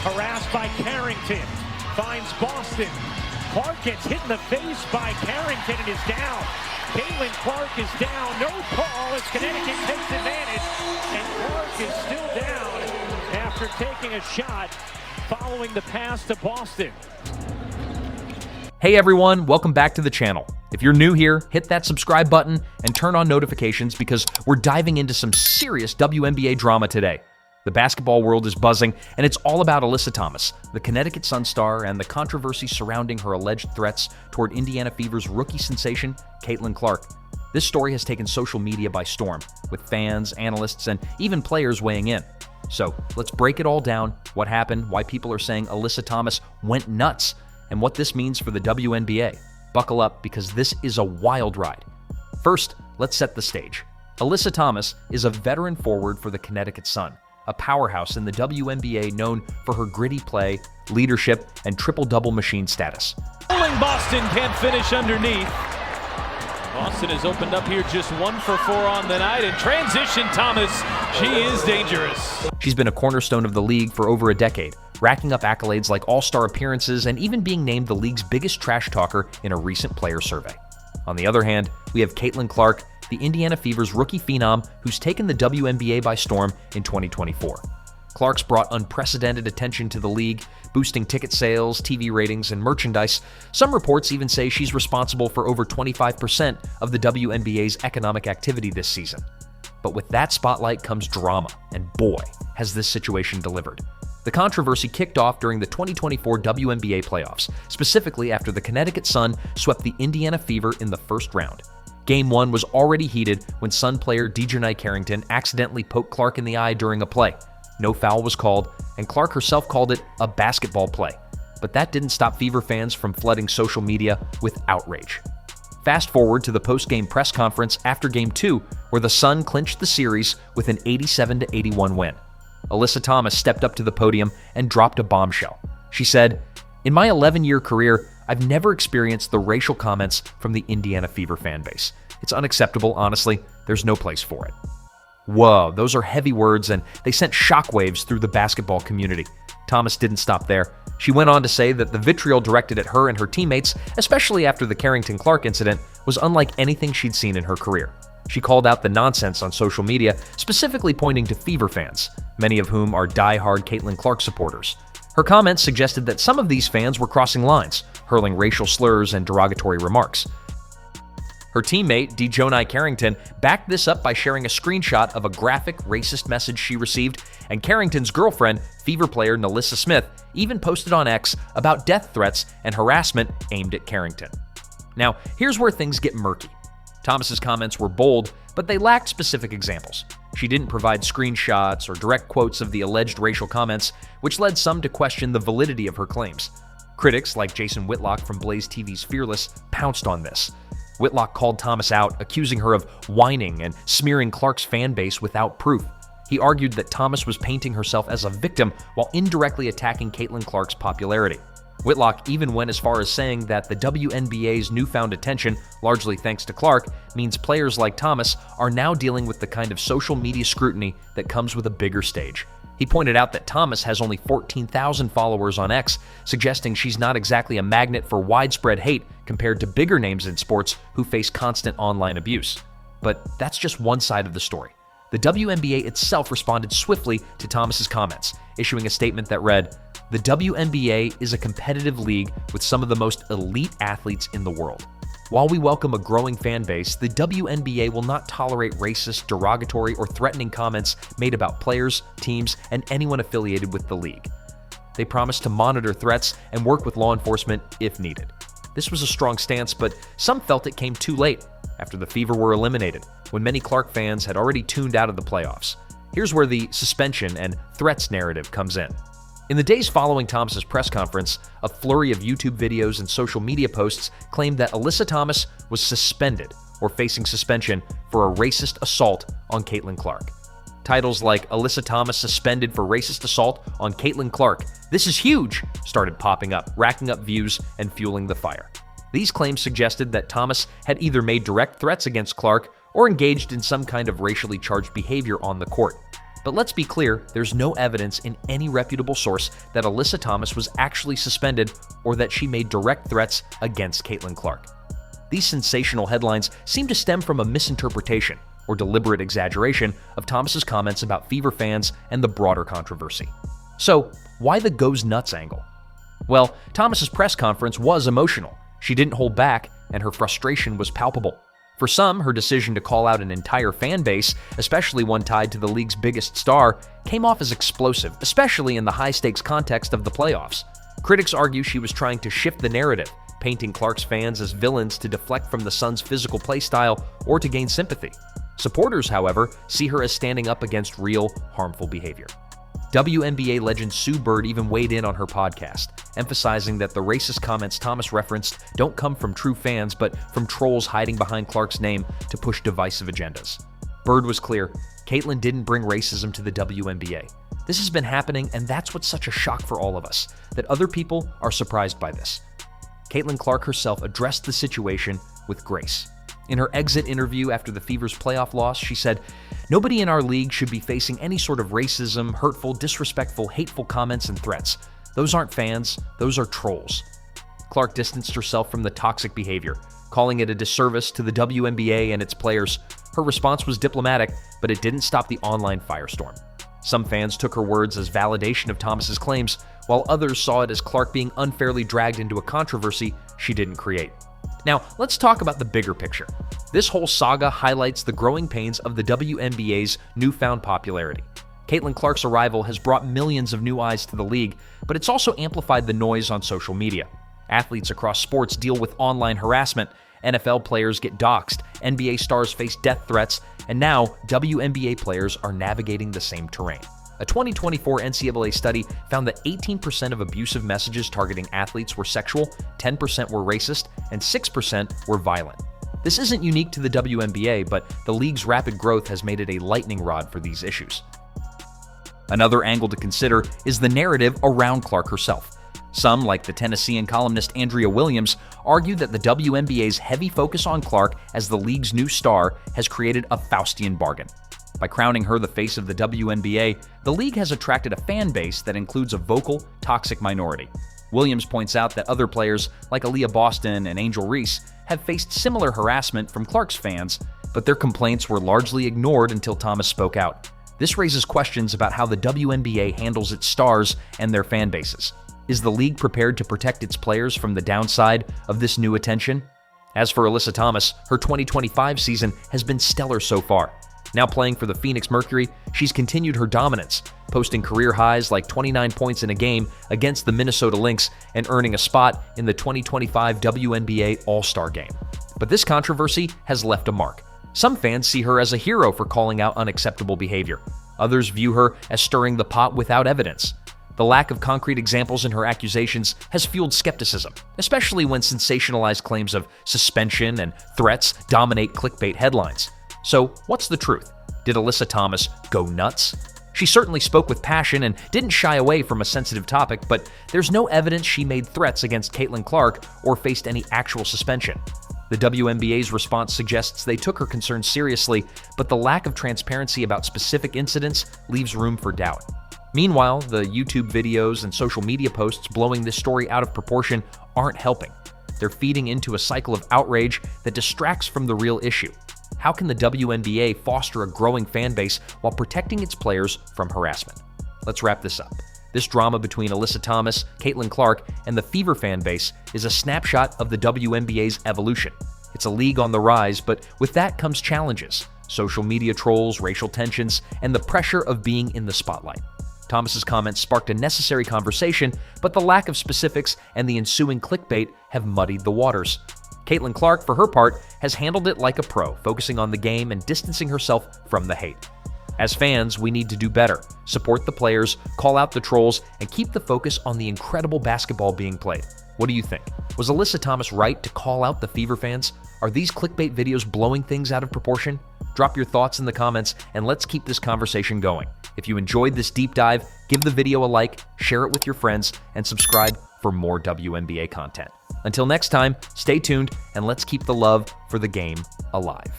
Harassed by Carrington. Finds Boston. Clark gets hit in the face by Carrington and is down. Caitlin Clark is down. No call as Connecticut takes advantage. And Clark is still down after taking a shot following the pass to Boston. Hey everyone, welcome back to the channel. If you're new here, hit that subscribe button and turn on notifications because we're diving into some serious WNBA drama today. The basketball world is buzzing, and it's all about Alyssa Thomas, the Connecticut Sun star, and the controversy surrounding her alleged threats toward Indiana Fever's rookie sensation, Caitlin Clark. This story has taken social media by storm, with fans, analysts, and even players weighing in. So let's break it all down, what happened, why people are saying Alyssa Thomas went nuts, and what this means for the WNBA. Buckle up because this is a wild ride. First, let's set the stage. Alyssa Thomas is a veteran forward for the Connecticut Sun, a powerhouse in the WNBA known for her gritty play, leadership, and triple-double machine status. Boston can't finish underneath. Boston has opened up here just 1 for 4 on the night. And transition, Thomas, she is dangerous. She's been a cornerstone of the league for over a decade, racking up accolades like all-star appearances and even being named the league's biggest trash talker in a recent player survey. On the other hand, we have Caitlin Clark, the Indiana Fever's rookie phenom who's taken the WNBA by storm in 2024. Clark's brought unprecedented attention to the league, boosting ticket sales, TV ratings, and merchandise. Some reports even say she's responsible for over 25% of the WNBA's economic activity this season. But with that spotlight comes drama, and boy, has this situation delivered. The controversy kicked off during the 2024 WNBA playoffs, specifically after the Connecticut Sun swept the Indiana Fever in the first round. Game 1 was already heated when Sun player Dejanai Carrington accidentally poked Clark in the eye during a play. No foul was called, and Clark herself called it a basketball play. But that didn't stop Fever fans from flooding social media with outrage. Fast forward to the post-game press conference after Game 2, where the Sun clinched the series with an 87-81 win. Alyssa Thomas stepped up to the podium and dropped a bombshell. She said, "In my 11-year career, I've never experienced the racial comments from the Indiana Fever fan base. It's unacceptable, honestly. There's no place for it." Whoa, those are heavy words, and they sent shockwaves through the basketball community. Thomas didn't stop there. She went on to say that the vitriol directed at her and her teammates, especially after the Carrington-Clark incident, was unlike anything she'd seen in her career. She called out the nonsense on social media, specifically pointing to Fever fans, many of whom are die-hard Caitlin Clark supporters. Her comments suggested that some of these fans were crossing lines, hurling racial slurs and derogatory remarks. Her teammate, Dejanai Carrington, backed this up by sharing a screenshot of a graphic, racist message she received, and Carrington's girlfriend, Fever player Alyssa Smith, even posted on X about death threats and harassment aimed at Carrington. Now, here's where things get murky. Thomas's comments were bold, but they lacked specific examples. She didn't provide screenshots or direct quotes of the alleged racial comments, which led some to question the validity of her claims. Critics, like Jason Whitlock from Blaze TV's Fearless, pounced on this. Whitlock called Thomas out, accusing her of whining and smearing Clark's fan base without proof. He argued that Thomas was painting herself as a victim while indirectly attacking Caitlin Clark's popularity. Whitlock even went as far as saying that the WNBA's newfound attention, largely thanks to Clark, means players like Thomas are now dealing with the kind of social media scrutiny that comes with a bigger stage. He pointed out that Thomas has only 14,000 followers on X, suggesting she's not exactly a magnet for widespread hate compared to bigger names in sports who face constant online abuse. But that's just one side of the story. The WNBA itself responded swiftly to Thomas's comments, issuing a statement that read, "The WNBA is a competitive league with some of the most elite athletes in the world. While we welcome a growing fan base, the WNBA will not tolerate racist, derogatory, or threatening comments made about players, teams, and anyone affiliated with the league. They promised to monitor threats and work with law enforcement if needed." This was a strong stance, but some felt it came too late, after the Fever were eliminated, when many Clark fans had already tuned out of the playoffs. Here's where the suspension and threats narrative comes in. In the days following Thomas's press conference, a flurry of YouTube videos and social media posts claimed that Alyssa Thomas was suspended or facing suspension for a racist assault on Caitlin Clark. Titles like "Alyssa Thomas suspended for racist assault on Caitlin Clark. This is huge!" started popping up, racking up views and fueling the fire. These claims suggested that Thomas had either made direct threats against Clark or engaged in some kind of racially charged behavior on the court. But let's be clear, there's no evidence in any reputable source that Alyssa Thomas was actually suspended or that she made direct threats against Caitlin Clark. These sensational headlines seem to stem from a misinterpretation or deliberate exaggeration of Thomas's comments about Fever fans and the broader controversy. So, why the goes nuts angle? Well, Thomas's press conference was emotional. She didn't hold back, and her frustration was palpable. For some, her decision to call out an entire fan base, especially one tied to the league's biggest star, came off as explosive, especially in the high-stakes context of the playoffs. Critics argue she was trying to shift the narrative, painting Clark's fans as villains to deflect from the Suns' physical play style or to gain sympathy. Supporters, however, see her as standing up against real, harmful behavior. WNBA legend Sue Bird even weighed in on her podcast, emphasizing that the racist comments Thomas referenced don't come from true fans, but from trolls hiding behind Clark's name to push divisive agendas. Bird was clear, Caitlin didn't bring racism to the WNBA. This has been happening, and that's what's such a shock for all of us, that other people are surprised by this. Caitlin Clark herself addressed the situation with grace. In her exit interview after the Fever's playoff loss, she said, "Nobody in our league should be facing any sort of racism, hurtful, disrespectful, hateful comments and threats. Those aren't fans, those are trolls." Clark distanced herself from the toxic behavior, calling it a disservice to the WNBA and its players. Her response was diplomatic, but it didn't stop the online firestorm. Some fans took her words as validation of Thomas's claims, while others saw it as Clark being unfairly dragged into a controversy she didn't create. Now, let's talk about the bigger picture. This whole saga highlights the growing pains of the WNBA's newfound popularity. Caitlin Clark's arrival has brought millions of new eyes to the league, but it's also amplified the noise on social media. Athletes across sports deal with online harassment, NFL players get doxxed, NBA stars face death threats, and now WNBA players are navigating the same terrain. A 2024 NCAA study found that 18% of abusive messages targeting athletes were sexual, 10% were racist, and 6% were violent. This isn't unique to the WNBA, but the league's rapid growth has made it a lightning rod for these issues. Another angle to consider is the narrative around Clark herself. Some, like the Tennessean columnist Andrea Williams, argue that the WNBA's heavy focus on Clark as the league's new star has created a Faustian bargain. By crowning her the face of the WNBA, the league has attracted a fan base that includes a vocal, toxic minority. Williams points out that other players, like Aaliyah Boston and Angel Reese, have faced similar harassment from Clark's fans, but their complaints were largely ignored until Thomas spoke out. This raises questions about how the WNBA handles its stars and their fan bases. Is the league prepared to protect its players from the downside of this new attention? As for Alyssa Thomas, her 2025 season has been stellar so far. Now playing for the Phoenix Mercury, she's continued her dominance, posting career highs like 29 points in a game against the Minnesota Lynx and earning a spot in the 2025 WNBA All-Star Game. But this controversy has left a mark. Some fans see her as a hero for calling out unacceptable behavior. Others view her as stirring the pot without evidence. The lack of concrete examples in her accusations has fueled skepticism, especially when sensationalized claims of suspension and threats dominate clickbait headlines. So, what's the truth? Did Alyssa Thomas go nuts? She certainly spoke with passion and didn't shy away from a sensitive topic, but there's no evidence she made threats against Caitlin Clark or faced any actual suspension. The WNBA's response suggests they took her concerns seriously, but the lack of transparency about specific incidents leaves room for doubt. Meanwhile, the YouTube videos and social media posts blowing this story out of proportion aren't helping. They're feeding into a cycle of outrage that distracts from the real issue. How can the WNBA foster a growing fan base while protecting its players from harassment? Let's wrap this up. This drama between Alyssa Thomas, Caitlin Clark, and the Fever fan base is a snapshot of the WNBA's evolution. It's a league on the rise, but with that comes challenges: social media trolls, racial tensions, and the pressure of being in the spotlight. Thomas's comments sparked a necessary conversation, but the lack of specifics and the ensuing clickbait have muddied the waters. Caitlin Clark, for her part, has handled it like a pro, focusing on the game and distancing herself from the hate. As fans, we need to do better, support the players, call out the trolls, and keep the focus on the incredible basketball being played. What do you think? Was Alyssa Thomas right to call out the Fever fans? Are these clickbait videos blowing things out of proportion? Drop your thoughts in the comments, and let's keep this conversation going. If you enjoyed this deep dive, give the video a like, share it with your friends, and subscribe for more WNBA content. Until next time, stay tuned, and let's keep the love for the game alive.